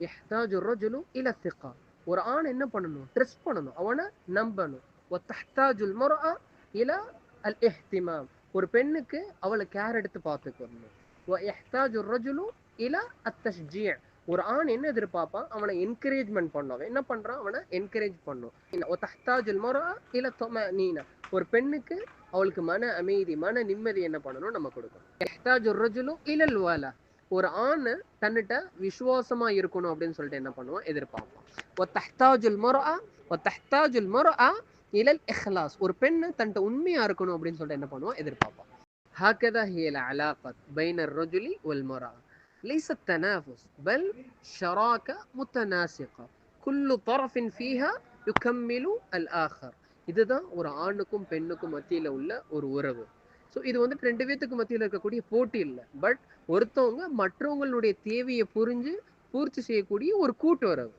يحتاج الرجل الى الثقة. ஒரு ஆண் என்ன பண்ணணும்? ட்ரஸ்ட் பண்ணணும், அவனை நம்பணும். وتحتاج المرأة الى الاهتمام. ஒரு பெண்ணுக்கு அவளை கேர் எடுத்து பார்த்துக்கணும். ويحتاج الرجل الى التشجيع. ஒரு ஆண் என்ன எதிர்பார்ப்பான்? அவனை என்கரேஜ்மெண்ட் பண்ணும். அவன் என்ன பண்றான்? அவனை என்கரேஜ் பண்ணும். وتحتاج المرأة الى الطمأنينة. ஒரு பெண்ணுக்கு அவளுக்கு மன அமைதி, மன நிம்மதி என்ன பண்ணணும்? நம்ம கொடுக்கணும். يحتاج الرجل الى الولاء. ஒரு ஆண் தன்னிட்ட விசுவாசமா இருக்கணும் அப்படின்னு சொல்லிட்டு என்ன பண்ணுவான்? எதிர்பார்ப்பான். وتحتاج المرأة وتحتاج المرأة الى الاخلاص. ஒரு பெண் தன்னிட்ட உண்மையா இருக்கணும் அப்படின்னு சொல்லிட்டு என்ன பண்ணுவான்? எதிர்பார்ப்பான். هكذا هي العلاقة بين الرجل والمرأة. ليس التنافس بل شراكة متناسقة. كل طرف فيها يكمل الآخر. இதுதான் ஒரு ஆணுக்கும் பெண்ணுக்கும் மத்தியில உள்ள ஒரு உறவு. ஸோ இது வந்து ரெண்டு பேத்துக்கு மத்தியில் இருக்கக்கூடிய போட்டி இல்லை, பட் ஒருத்தவங்க மற்றவங்களுடைய தேவையை புரிஞ்சு பூர்த்தி செய்யக்கூடிய ஒரு கூட்டு உறவு.